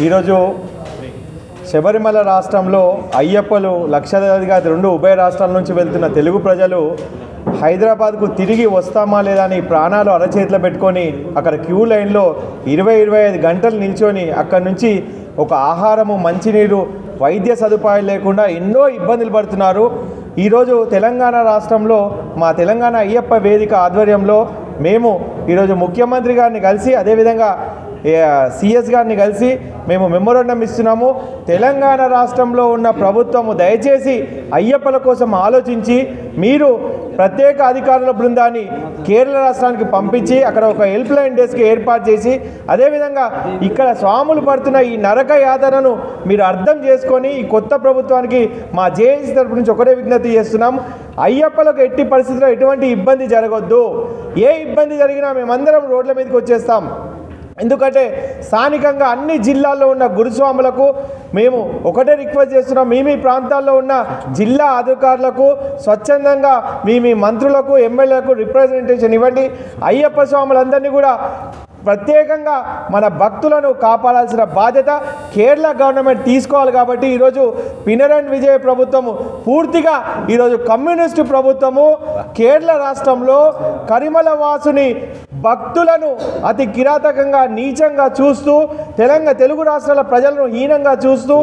ఈరోజు శబరిమల రాష్ట్రంలో అయ్యప్పలు లక్షలాదిగా రెండు ఉభయ రాష్ట్రాల నుంచి వెళ్తున్న తెలుగు ప్రజలు హైదరాబాద్కు తిరిగి వస్తామా లేదా అని ప్రాణాలు అరచేతిలో పెట్టుకొని అక్కడ క్యూ లైన్లో 20-25 గంటలు నిల్చొని అక్కడి నుంచి ఒక ఆహారము మంచినీరు వైద్య సదుపాయాలు లేకుండా ఎన్నో ఇబ్బందులు పడుతున్నారు. ఈరోజు తెలంగాణ రాష్ట్రంలో మా తెలంగాణ అయ్యప్ప వేదిక ఆధ్వర్యంలో మేము ఈరోజు ముఖ్యమంత్రి గారిని కలిసి అదేవిధంగా సిఎస్ గారిని కలిసి మేము మెమోరాండం ఇస్తున్నాము. తెలంగాణ రాష్ట్రంలో ఉన్న ప్రభుత్వము దయచేసి అయ్యప్పల కోసం ఆలోచించి మీరు ప్రత్యేక అధికారుల బృందాన్ని కేరళ రాష్ట్రానికి పంపించి అక్కడ ఒక హెల్ప్ లైన్ డెస్క్ ఏర్పాటు చేసి అదేవిధంగా ఇక్కడ స్వాములు పడుతున్న ఈ నరక యాతనను మీరు అర్థం చేసుకొని ఈ కొత్త ప్రభుత్వానికి మా జేఏసీ తరపు నుంచి ఒకటే విజ్ఞప్తి చేస్తున్నాం. అయ్యప్పలకు ఎట్టి పరిస్థితుల్లో ఎటువంటి ఇబ్బంది జరగొద్దు. ఏ ఇబ్బంది జరిగినా మేమందరం రోడ్ల మీదకి వచ్చేస్తాం. ఎందుకంటే స్థానికంగా అన్ని జిల్లాల్లో ఉన్న గురుస్వాములకు మేము ఒకటే రిక్వెస్ట్ చేస్తున్నాం. మీ ప్రాంతాల్లో ఉన్న జిల్లా అధికారులకు స్వచ్ఛందంగా మీ మంత్రులకు ఎమ్మెల్యేలకు రిప్రజెంటేషన్ ఇవ్వండి. అయ్యప్ప స్వాములందరినీ కూడా ప్రత్యేకంగా మన భక్తులను కాపాడాల్సిన బాధ్యత కేరళ గవర్నమెంట్ తీసుకోవాలి. కాబట్టి ఈరోజు పినరయి విజయన్ ప్రభుత్వము పూర్తిగా ఈరోజు కమ్యూనిస్టు ప్రభుత్వము కేరళ రాష్ట్రంలో కరిమల వాసుని భక్తులను అతి కిరాతకంగా నీచంగా చూస్తూ తెలుగు రాష్ట్రాల ప్రజలను హీనంగా చూస్తూ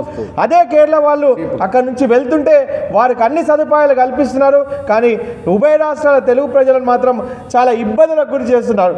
అదే కేరళ వాళ్ళు అక్కడి నుంచి వెళ్తుంటే వారికి అన్ని సదుపాయాలు కల్పిస్తున్నారు. కానీ ఉభయ రాష్ట్రాల తెలుగు ప్రజలను మాత్రం చాలా ఇబ్బందులకు గురి చేస్తున్నారు.